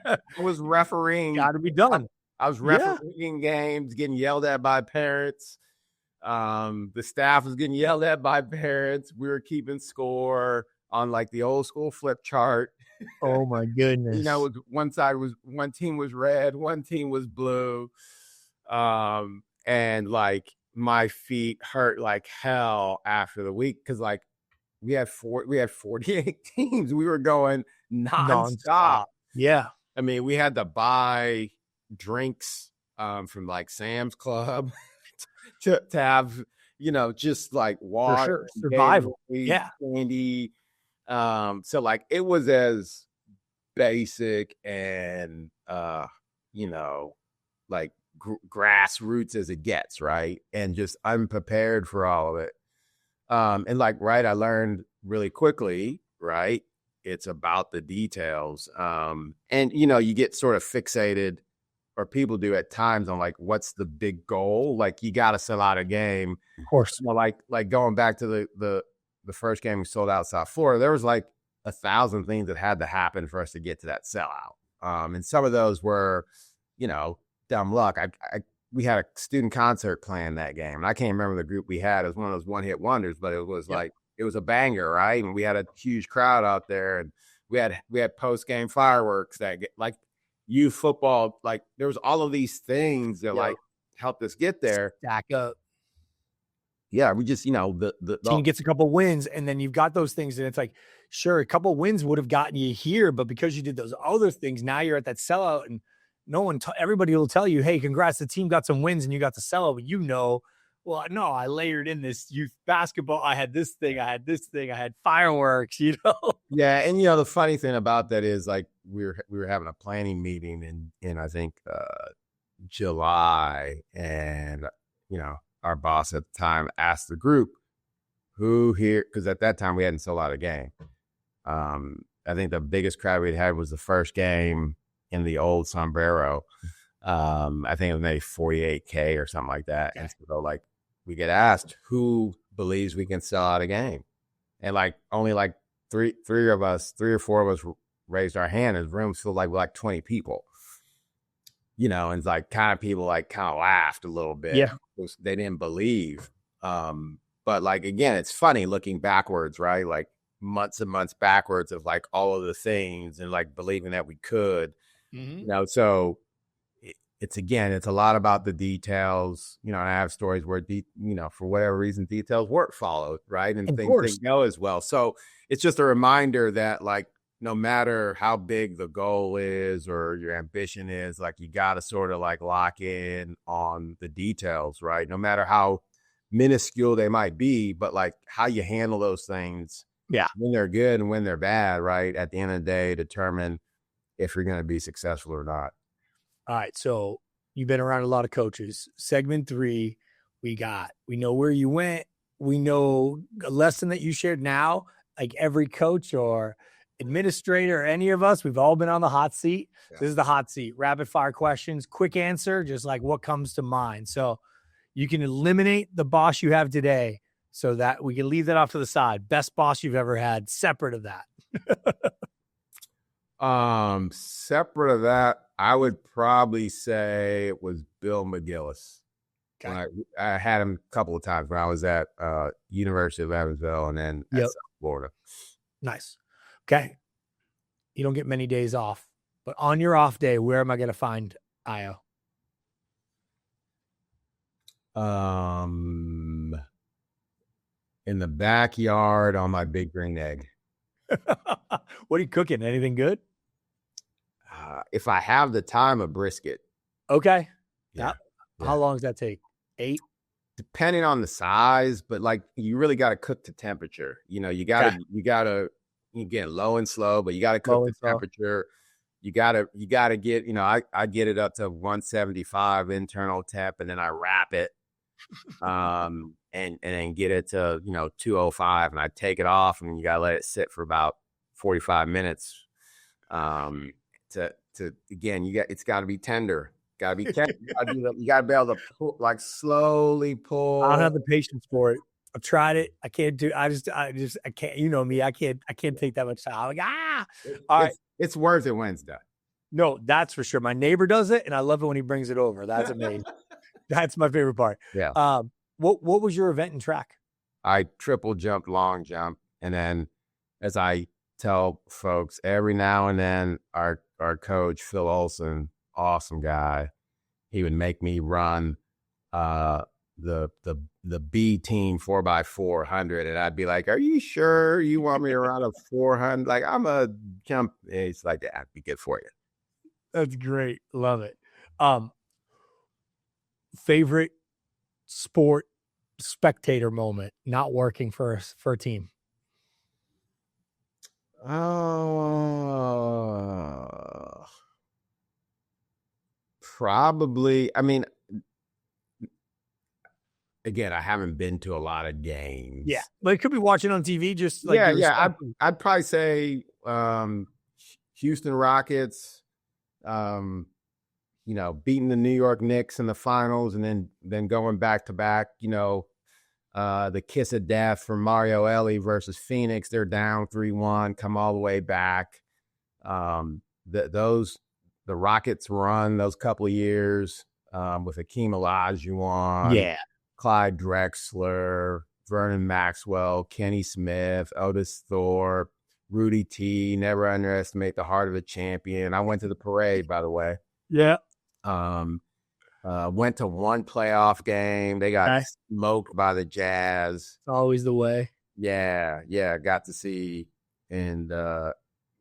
I was refereeing. Gotta be done. I was refereeing games, getting yelled at by parents. The staff was getting yelled at by parents. We were keeping score on like the old school flip chart. Oh my goodness. You know, one team was red, one team was blue. And like my feet hurt like hell after the week because like we had 48 teams. We were going nonstop. Yeah. I mean, we had to buy drinks from like Sam's Club to have, you know, just like water, survival, candy. So like it was as basic and you know, like grassroots as it gets, right? And just unprepared for all of it. And like, right, I learned really quickly, right? It's about the details. And you know, you get sort of fixated, or people do at times, on like what's the big goal. Like you got to sell out a game, of course. You know, like going back to the first game we sold out South Florida, there was like 1,000 things that had to happen for us to get to that sellout. And some of those were, you know, dumb luck. We had a student concert planned that game, and I can't remember the group we had. It was one of those one-hit wonders, but it was like it was a banger, right? And we had a huge crowd out there, and we had post-game fireworks that like youth football. Like there was all of these things that like helped us get there. Stack up. Yeah, we just, you know, the team gets a couple wins, and then you've got those things, and it's like, sure, a couple wins would have gotten you here, but because you did those other things, now you're at that sellout, and everybody will tell you, hey, congrats, the team got some wins and you got the sellout, but you know, well, no, I layered in this youth basketball. I had this thing, I had fireworks, you know? Yeah. And, you know, the funny thing about that is like, we were having a planning meeting in I think, July, and, you know, our boss at the time asked the group who here, because at that time we hadn't sold out a game. I think the biggest crowd we'd had was the first game in the old Sombrero. I think it was maybe 48K or something like that. Okay. And so like we get asked who believes we can sell out a game, and like only like three or four of us raised our hand. And the room filled like 20 people. You know, and like kind of people like kind of laughed a little bit. Yeah. They didn't believe. But like, again, it's funny looking backwards, right? Like months and months backwards of like all of the things and like believing that we could, you know, so it's a lot about the details, you know, and I have stories where, you know, for whatever reason, details weren't followed, right? And things didn't go as well. So it's just a reminder that like, no matter how big the goal is or your ambition is, like you got to sort of like lock in on the details, right? No matter how minuscule they might be, but like how you handle those things, when they're good and when they're bad, right? At the end of the day, determine if you're going to be successful or not. All right. So you've been around a lot of coaches. Segment 3, we know where you went. We know a lesson that you shared now, like every coach or administrator or any of us, we've all been on the hot seat. Yeah. This is the hot seat. Rapid fire questions, quick answer, just like what comes to mind. So you can eliminate the boss you have today so that we can leave that off to the side. Best boss you've ever had, separate of that. Separate of that, I would probably say it was Bill McGillis. Okay. I had him a couple of times when I was at University of Evansville and then at South Florida. Nice. Okay. You don't get many days off, but on your off day, where am I going to find Ayo? In the backyard on my big green egg. What are you cooking? Anything good? If I have the time, a brisket. Okay. Yeah. How long does that take? 8? Depending on the size, but like you really got to cook to temperature. You know, you get low and slow, but you got to cook the temperature. You got to get, you know, I get it up to 175 internal temp, and then I wrap it, and then get it to, you know, 205, and I take it off, and you got to let it sit for about 45 minutes. It's got to be tender. Got to be tender. You got to be able to pull, like slowly pull. I don't have the patience for it. I've tried it. I can't do. I can't. You know me. I can't take that much time. I'm like, all right. It's worth it when it's done. No, that's for sure. My neighbor does it, and I love it when he brings it over. That's amazing. That's my favorite part. Yeah. What was your event in track? I triple jumped, long jump, and then as I tell folks, every now and then our coach Phil Olson, awesome guy, he would make me run the B team 4x400, and I'd be like, "Are you sure you want me to run a 400? Like I'm a jump." And he's like, "That'd be good for you." That's great. Love it. Favorite sport spectator moment not working for a team? Probably. I mean, again, I haven't been to a lot of games. Yeah, but it could be watching on TV. Just like I'd probably say Houston Rockets. You know, beating the New York Knicks in the finals, and then going back to back. You know, the kiss of death for Mario Elie versus Phoenix. They're down 3-1, come all the way back. The Rockets run those couple of years with Hakeem Olajuwon, Clyde Drexler, Vernon Maxwell, Kenny Smith, Otis Thorpe, Rudy T. Never underestimate the heart of a champion. I went to the parade, by the way. Yeah. Went to one playoff game. They got smoked by the Jazz. It's always the way. Yeah. Got to see, and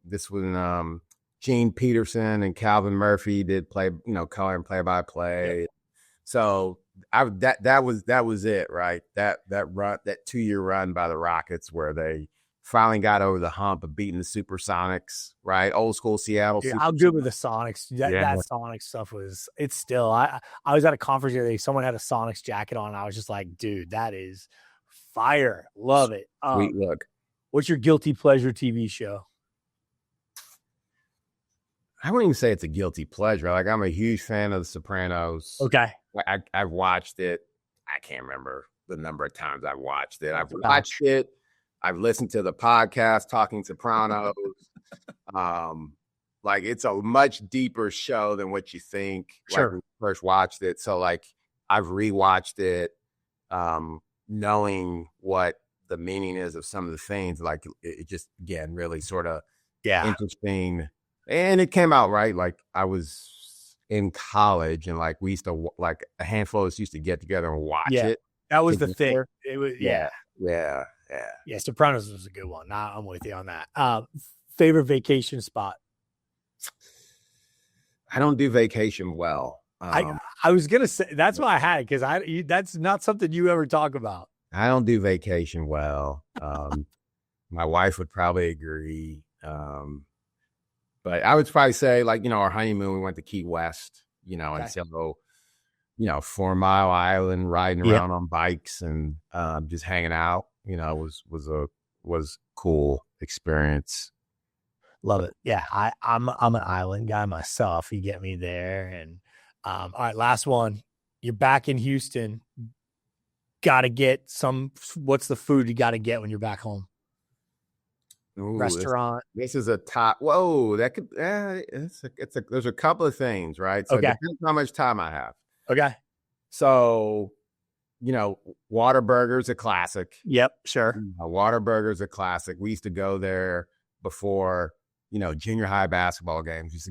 this was Gene Peterson and Calvin Murphy did play, you know, color and play-by-play. Yeah. So that was it, right? That run, that 2-year run by the Rockets where they finally got over the hump of beating the Supersonics, right? Old school Seattle. Dude, how good with the Sonics? That Sonics stuff it's still, I was at a conference the other day. Someone had a Sonics jacket on. And I was just like, dude, that is fire. Love it. Sweet look. What's your guilty pleasure TV show? I wouldn't even say it's a guilty pleasure. Like, I'm a huge fan of The Sopranos. Okay. I've watched it. I can't remember the number of times I've watched it. I've watched it. I've listened to the podcast, Talking Sopranos. Like, it's a much deeper show than what you think. Sure. Like, when you first watched it. So, like, I've rewatched it, knowing what the meaning is of some of the things. Like, it just, again, really sort of interesting. And it came out, right? Like, I was in college, and like, we used to, like, a handful of us used to get together and watch it. That was the thing. It was, Yeah. Sopranos was a good one. I'm with you on that. Favorite vacation spot? I don't do vacation well. I was gonna say that's why I had it, because that's not something you ever talk about. I don't do vacation well. My wife would probably agree. But I would probably say, like, our honeymoon, we went to Key West, and so, 4 Mile Island, riding around on bikes and just hanging out, was cool experience. Love it. Yeah. I'm an island guy myself. You get me there. And all right, last one. You're back in Houston. Gotta get what's the food you gotta get when you're back home? Ooh, restaurant. This is a top. Whoa, that could. There's a couple of things, right? So it depends how much time I have. Okay. So, Whataburger's a classic. Yep, sure. Whataburger's a classic. We used to go there before, junior high basketball games. We used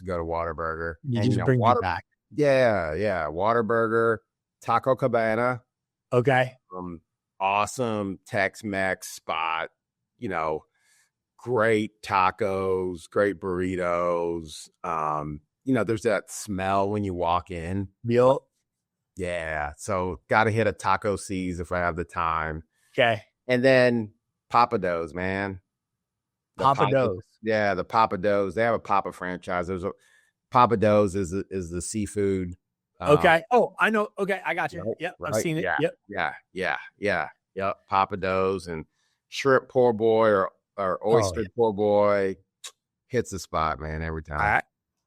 to go to Whataburger. You just bring me back. Yeah. Whataburger, Taco Cabana. Okay. Awesome Tex-Mex spot. Great tacos, great burritos. There's that smell when you walk in. Yep. Yeah. So got to hit a Taco C's if I have the time. Okay. And then Papa Do's, man. Papa Do's. Yeah, the Papa Do's. They have a Papa franchise. Papa Do's is the seafood. Okay. Oh, I know. Okay, I got you. Yep, right? I've seen it. Yep. Papa Do's and shrimp poor boy or oyster poor boy hits the spot, man, every time. All right.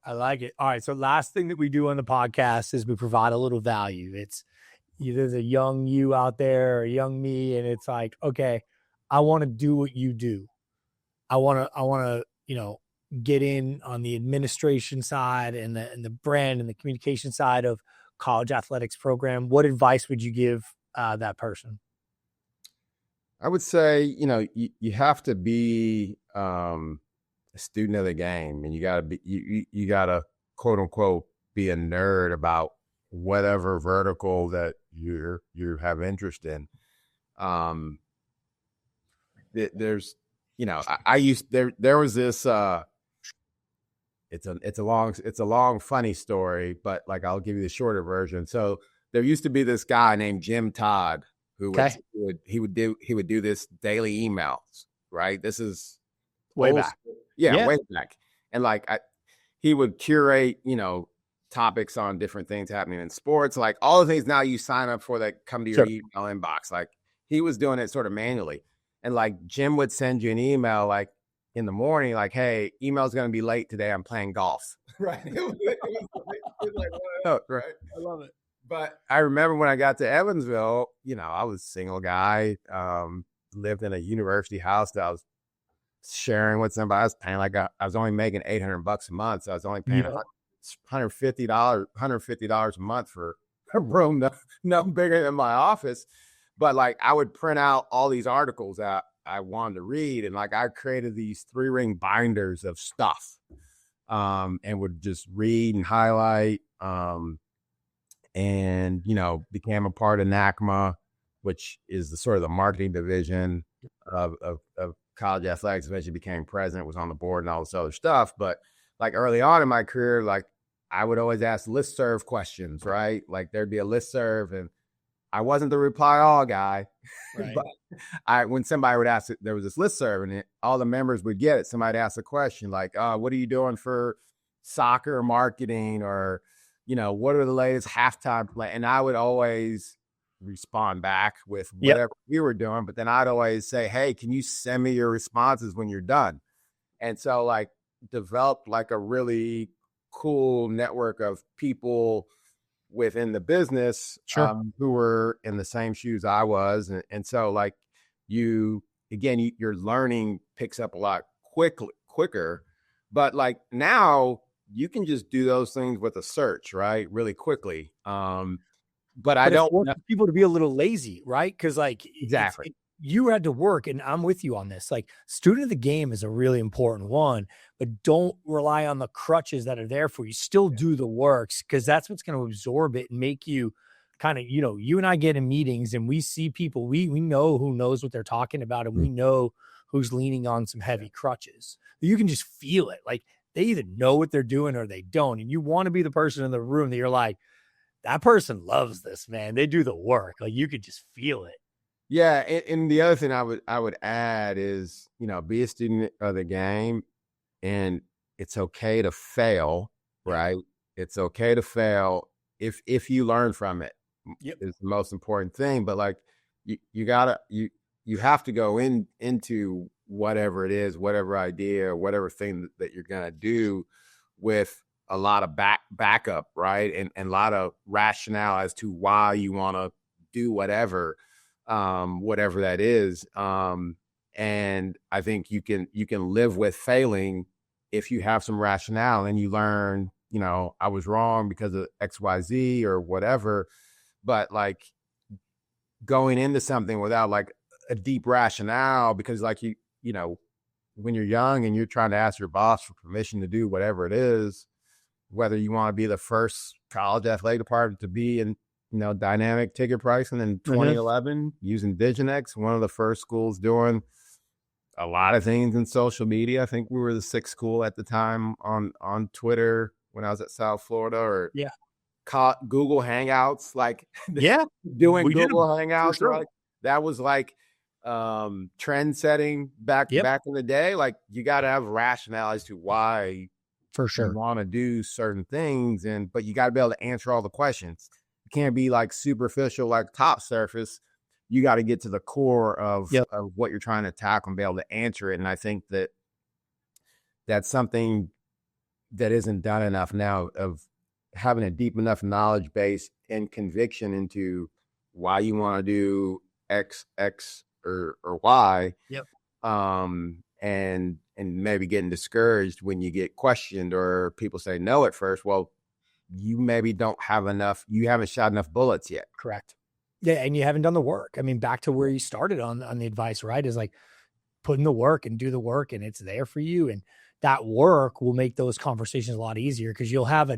I like it. All right. So last thing that we do on the podcast is we provide a little value. It's there's a young you out there or a young me, and it's like, okay, I want to do what you do. I want to, get in on the administration side and the brand and the communication side of college athletics program. What advice would you give that person? I would say, you have to be a student of the game, and you gotta quote unquote be a nerd about whatever vertical that you have interest in. There's, there was this, it's a long funny story, but like, I'll give you the shorter version. So there used to be this guy named Jim Todd who would do this daily emails, right? This is way back. Way back. And like, he would curate, topics on different things happening in sports, like all the things now you sign up for that come to your email inbox. Like, he was doing it sort of manually. And like, Jim would send you an email like in the morning, like, hey, email's going to be late today. I'm playing golf. Right. It was like, right. I love it. But I remember when I got to Evansville, I was a single guy, lived in a university house that I was sharing with somebody. I was paying I was only making $800 a month. So I was only paying $150 a month for a room no bigger than my office. But like, I would print out all these articles that I wanted to read. And like, I created these 3-ring binders of stuff, and would just read and highlight, and, became a part of NACMA, which is the sort of the marketing division of college athletics. Eventually became president, was on the board and all this other stuff. But like, early on in my career, like, I would always ask listserv questions, right? Like, there'd be a listserv and I wasn't the reply all guy, Right. but when somebody would ask it, there was this listserv and all the members would get it. Somebody asked a question like, what are you doing for soccer marketing? Or, what are the latest halftime play? And I would always respond back with Yep. whatever we were doing. But then I'd always say, hey, can you send me your responses when you're done? And so like developed like a really cool network of people within the business Sure. who were in the same shoes I was. And so like your learning picks up a lot quicker, but like now you can just do those things with a search, right? Really quickly. But I But it don't know. forces people to be a little lazy, right? Because like Exactly. you had to work, and I'm with you on this. Like, student of the game is a really important one, but don't rely on the crutches that are there for you. Still do the works, because that's what's going to absorb it and make you kind of, you and I get in meetings and we see people, we know who knows what they're talking about, and we know who's leaning on some heavy crutches. You can just feel it. Like, they either know what they're doing or they don't. And you want to be the person in the room that you're like, that person loves this, man. They do the work. Like, you could just feel it. Yeah, and the other thing I would add is, be a student of the game, and it's okay to fail, right? It's okay to fail if you learn from it. Yep. Is the most important thing. But like you have to go into whatever it is, whatever idea, whatever thing that you're gonna do with a lot of backup, right? And a lot of rationale as to why you want to do whatever that is. And I think you can live with failing if you have some rationale and you learn, I was wrong because of XYZ or whatever. But like going into something without like a deep rationale, because like when you're young and you're trying to ask your boss for permission to do whatever it is, whether you want to be the first college athletic department to be in, dynamic ticket pricing in 2011 using Diginex, one of the first schools doing a lot of things in social media. I think we were the sixth school at the time on Twitter when I was at South Florida, or Google Hangouts, like doing Google Hangouts, sure. Right? That was like trend setting back in the day. Like, you got to have rationale as to why for sure you want to do certain things, but you got to be able to answer all the questions. You can't be like superficial, like top surface. You got to get to the core of what you're trying to tackle and be able to answer it. And I think that's something that isn't done enough now, of having a deep enough knowledge base and conviction into why you want to do X or Y. And maybe getting discouraged when you get questioned or people say no at first. Well, you maybe don't have enough. You haven't shot enough bullets yet. Correct. Yeah. And you haven't done the work. I mean, back to where you started on the advice, right? Is like, put in the work and do the work, and it's there for you. And that work will make those conversations a lot easier, because you'll have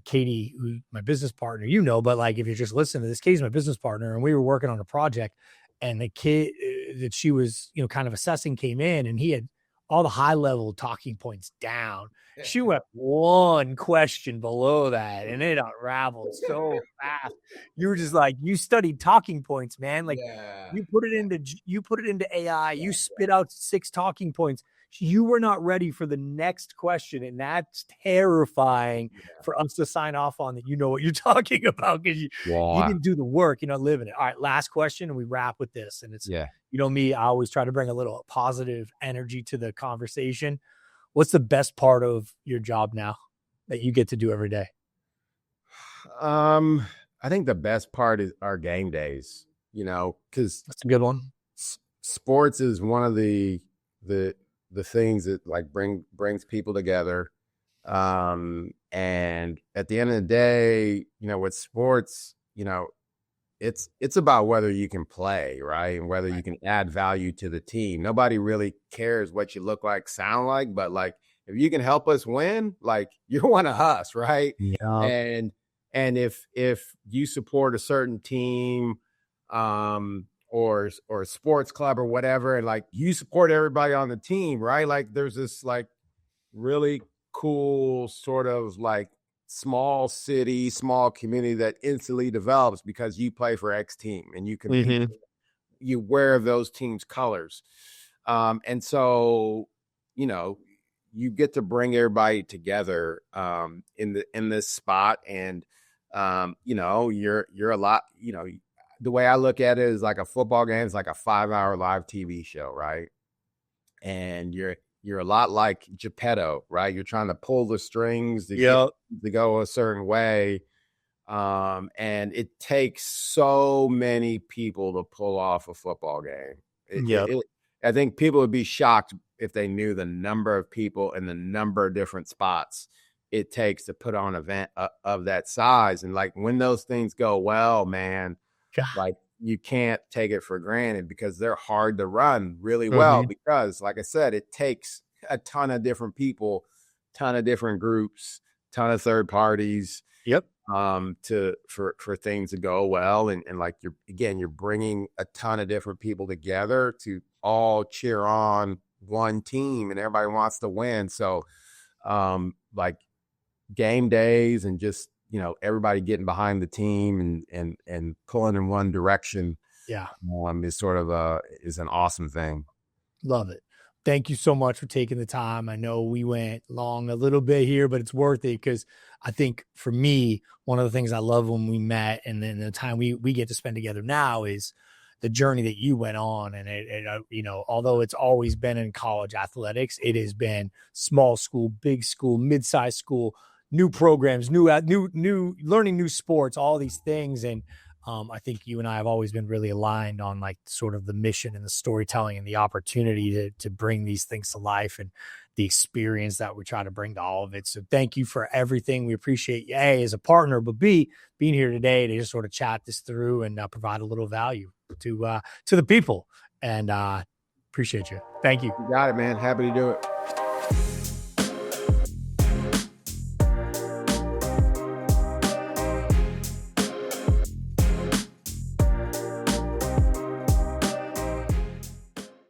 Katie, who's my business partner, but like, if you're just listening to this, Katie's my business partner, and we were working on a project, and the kid that she was, kind of assessing came in, and he had all the high level talking points down. She went one question below that, and it unraveled so fast. You were just like, you studied talking points, man. Like, you put it into AI, you spit out 6 talking points. You were not ready for the next question. And that's terrifying for us to sign off on, that what you're talking about, because you didn't do the work, you're not living it. All right, last question, and we wrap with this. And it's, me, I always try to bring a little positive energy to the conversation. What's the best part of your job now that you get to do every day? I think the best part is our game days, because that's a good one. Sports is one of the things that like brings people together. And at the end of the day, with sports, it's about whether you can play, right? And whether you can add value to the team. Nobody really cares what you look like, sound like, but like, if you can help us win, like, you're one of us, right? And if you support a certain team, or sports club or whatever, and like, you support everybody on the team, right? Like, there's this like really cool sort of like small city, small community that instantly develops because you play for X team and you compete. Mm-hmm. You wear those teams' colors. And so, you know, you get to bring everybody together in this spot. And you're a lot, the way I look at it is like a football game is like a 5-hour live TV show, right? And you're a lot like Geppetto, right? You're trying to pull the strings to get to go a certain way. And it takes so many people to pull off a football game. I think people would be shocked if they knew the number of people and the number of different spots it takes to put on an event of that size. And like when those things go well, man, like you can't take it for granted because they're hard to run really well because, like I said, it takes a ton of different people, ton of different groups, ton of third parties. For things to go well. And like you're bringing a ton of different people together to all cheer on one team and everybody wants to win. So like game days and just, everybody getting behind the team and pulling in one direction. Is sort of is an awesome thing. Love it. Thank you so much for taking the time. I know we went long a little bit here, but it's worth it because I think for me, one of the things I love when we met and then the time we get to spend together now is the journey that you went on. And although it's always been in college athletics, it has been small school, big school, mid-sized school, new programs, new learning new sports, all these things. And I think you and I have always been really aligned on like sort of the mission and the storytelling and the opportunity to bring these things to life and the experience that we try to bring to all of it. So thank you for everything. We appreciate you, A, as a partner, but B, being here today to just sort of chat this through and provide a little value to the people. And appreciate you. Thank you. You got it, man. Happy to do it.